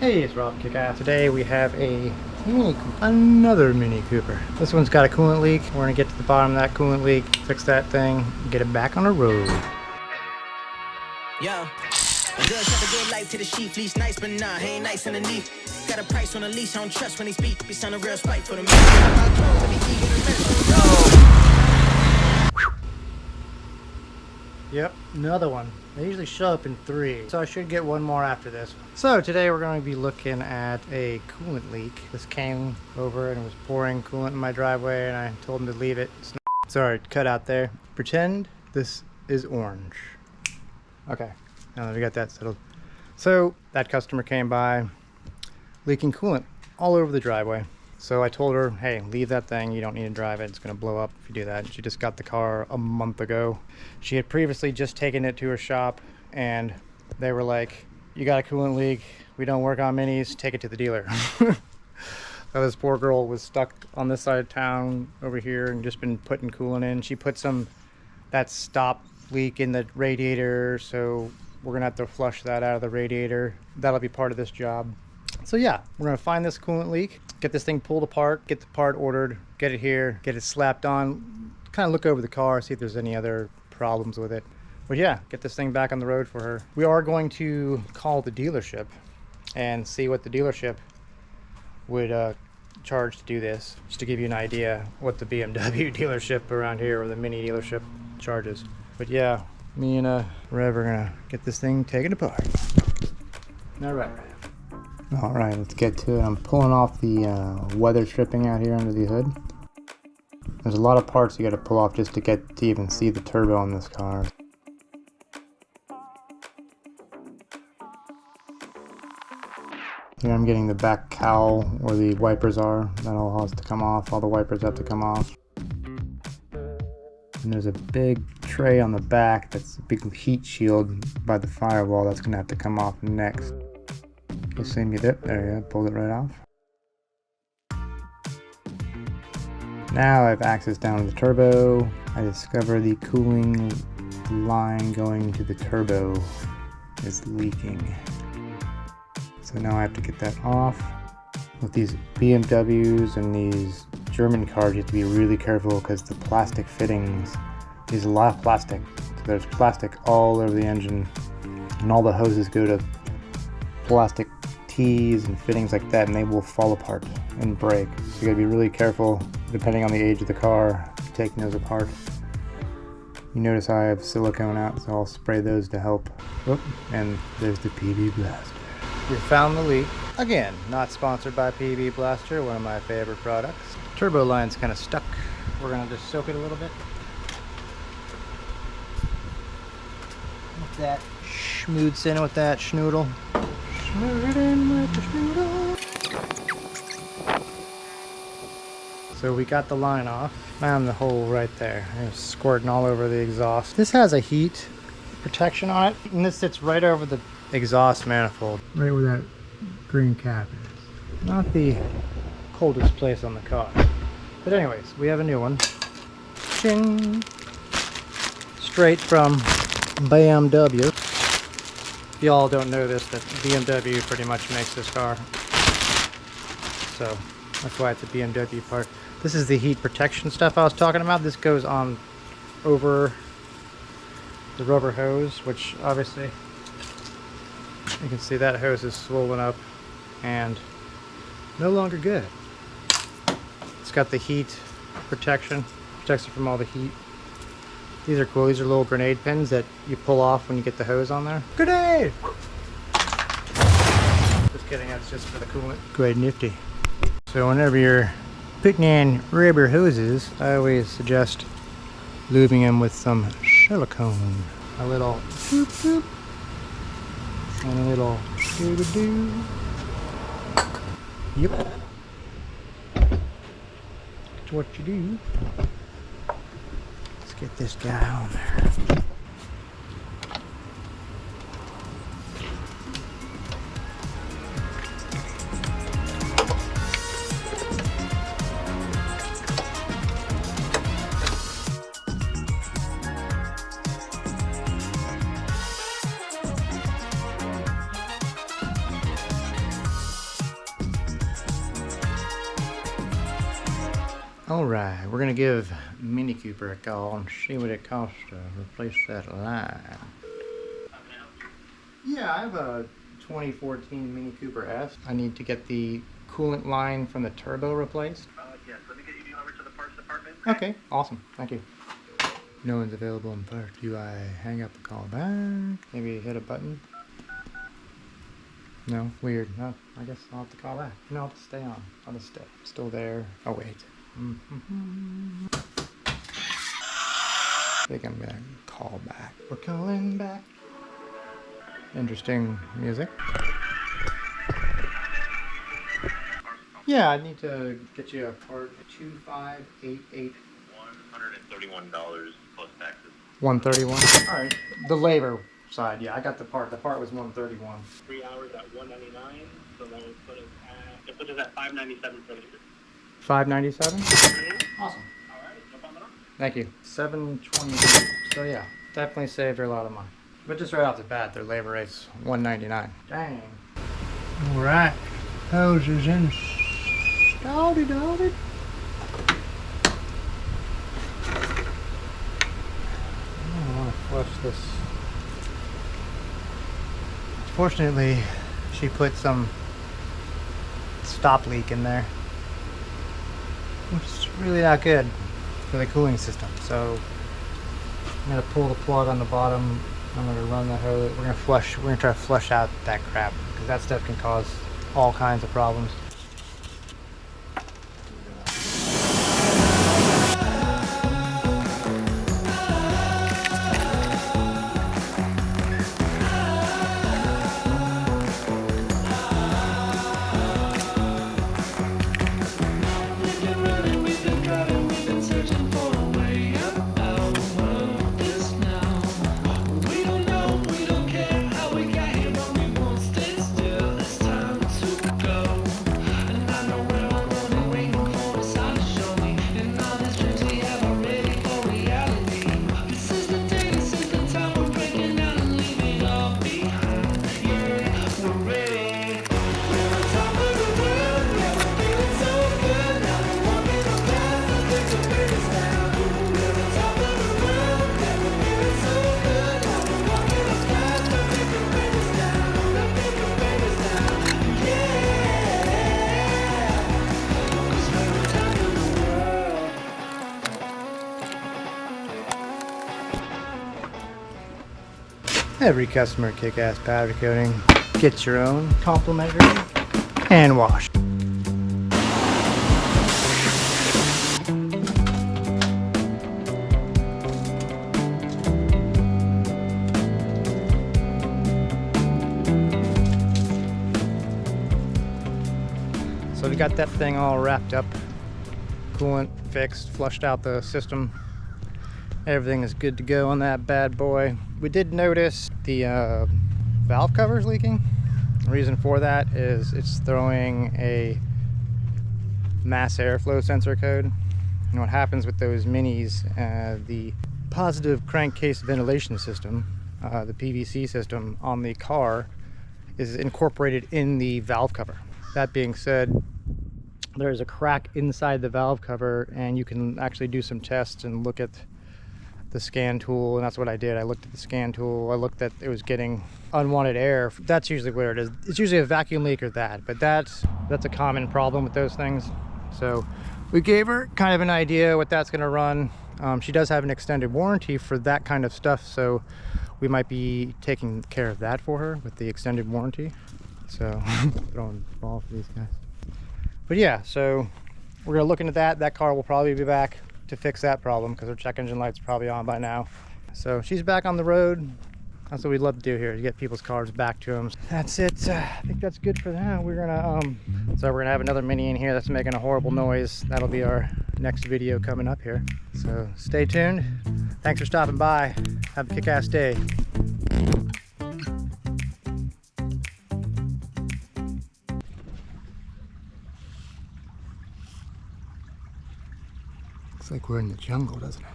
Hey, it's Rob KICKASS. Today we have another Mini Cooper. This one's got a coolant leak. We're gonna get to the bottom of that coolant leak, fix that thing, get it back on the road. Yo, a good shot to give life to the sheep, leash nice, but nah, he ain't nice underneath. Got a price on the leash, I don't trust when he speak. Be sounding real spite for the Yep, another one. They usually show up in 3, so I should get one more after this. So today we're going to be looking at a coolant leak. This came over and it was pouring coolant in my driveway, and I told him to leave it. Sorry, cut out there. Pretend this is orange. Okay, now that we got that settled. So that customer came by, leaking coolant all over the driveway. So I told her, hey, leave that thing. You don't need to drive it. It's going to blow up if you do that. She just got the car a month ago. She had previously just taken it to her shop, and they were like, you got a coolant leak. We don't work on minis. Take it to the dealer. So this poor girl was stuck on this side of town over here and just been putting coolant in. She put that stop leak in the radiator, so we're going to have to flush that out of the radiator. That'll be part of this job. So yeah, we're gonna find this coolant leak, get this thing pulled apart, get the part ordered, get it here, get it slapped on, kind of look over the car, see if there's any other problems with it. But yeah, get this thing back on the road for her. We are going to call the dealership and see what the dealership would charge to do this, just to give you an idea what the BMW dealership around here, or the Mini dealership, charges. But yeah, me and Rev are gonna get this thing taken apart. All right. Alright, let's get to it. I'm pulling off the weather stripping out here under the hood. There's a lot of parts you gotta pull off just to even see the turbo on this car. Here I'm getting the back cowl where the wipers are. That all has to come off. All the wipers have to come off. And there's a big tray on the back that's a big heat shield by the firewall that's gonna have to come off next. You'll see me there you go, pulled it right off. Now I have access down to the turbo. I discover the cooling line going to the turbo is leaking. So now I have to get that off. With these BMWs and these German cars, you have to be really careful because the plastic fittings, there's a lot of plastic. So there's plastic all over the engine, and all the hoses go to plastic tees and fittings like that, and they will fall apart and break. So you gotta be really careful depending on the age of the car, taking those apart. You notice I have silicone out, so I'll spray those to help. Oh, and there's the PB Blaster. We found the leak. Again, not sponsored by PB Blaster, one of my favorite products. Turbo line's kind of stuck. We're gonna just soak it a little bit. With that schmoods in with that schnoodle. So we got the line off. Found the hole right there. It was squirting all over the exhaust. This has a heat protection on it, and this sits right over the exhaust manifold, right where that green cap is. Not the coldest place on the car. But anyways, we have a new one. Ching! Straight from BMW. Y'all don't know this, that BMW pretty much makes this car, so that's why it's a BMW part. This is the heat protection stuff I was talking about. This goes on over the rubber hose, which obviously you can see that hose is swollen up and no longer good. It's got the heat protection, protects it from all the heat. These are cool. These are little grenade pins that you pull off when you get the hose on there. Grenade! Just kidding, that's just for the coolant. Quite nifty. So whenever you're putting in rubber hoses, I always suggest lubing them with some silicone. A little boop boop. And a little doo doo doo. Yep. That's what you do. Get this guy on there. Alright, we're gonna give Mini Cooper a call and see what it costs to replace that line. Yeah, I have a 2014 Mini Cooper S. I need to get the coolant line from the turbo replaced. Yes, let me get you over to the parts department. Okay, awesome, thank you. No one's available in parts. Do I hang up and call back? Maybe hit a button? No, weird. No, I guess I'll have to call back. No, I'll just stay on. I'll just stay. Still there. Oh, wait. I think I'm gonna call back. We're calling back. Interesting music. Yeah, I need to get you a part 2588. $131 plus taxes. 131. All right. The labor side, yeah, I got the part. The part was 131. 3 hours at $199, so that would put us at $597 for the year. 597. Awesome. All right, no problem at all. Thank you. 720. So yeah, definitely saved her a lot of money. But just right off the bat, their labor rate's 199. Dang. All right, hose is installed. I want to flush this. Fortunately, she put some stop leak in there, which is really not good for the cooling system. So I'm gonna pull the plug on the bottom. I'm gonna run the hose. We're gonna try to flush out that crap because that stuff can cause all kinds of problems. Every customer at KICKASS Powder Coating gets your own complimentary hand wash. So we got that thing all wrapped up, coolant fixed, flushed out the system. Everything is good to go on that bad boy. We did notice the valve cover's leaking. The reason for that is it's throwing a mass airflow sensor code. And what happens with those minis, the positive crankcase ventilation system, the PVC system on the car is incorporated in the valve cover. That being said, there's a crack inside the valve cover and you can actually do some tests and look at the scan tool, and that's what I did. I looked at the scan tool, I looked at it was getting unwanted air. That's usually where it is. It's usually a vacuum leak or that, but that's a common problem with those things. So we gave her kind of an idea what that's gonna run. She does have an extended warranty for that kind of stuff, so we might be taking care of that for her with the extended warranty. So throwing the ball for these guys. But yeah, so we're gonna look into that. That car will probably be back to fix that problem because her check engine light's probably on by now. So she's back on the road. That's what we'd love to do here, to get people's cars back to them. That's it. I think that's good for now. We're gonna have another Mini in here that's making a horrible noise. That'll be our next video coming up here. So stay tuned. Thanks for stopping by. Have a kick-ass day. Looks like we're in the jungle, doesn't it?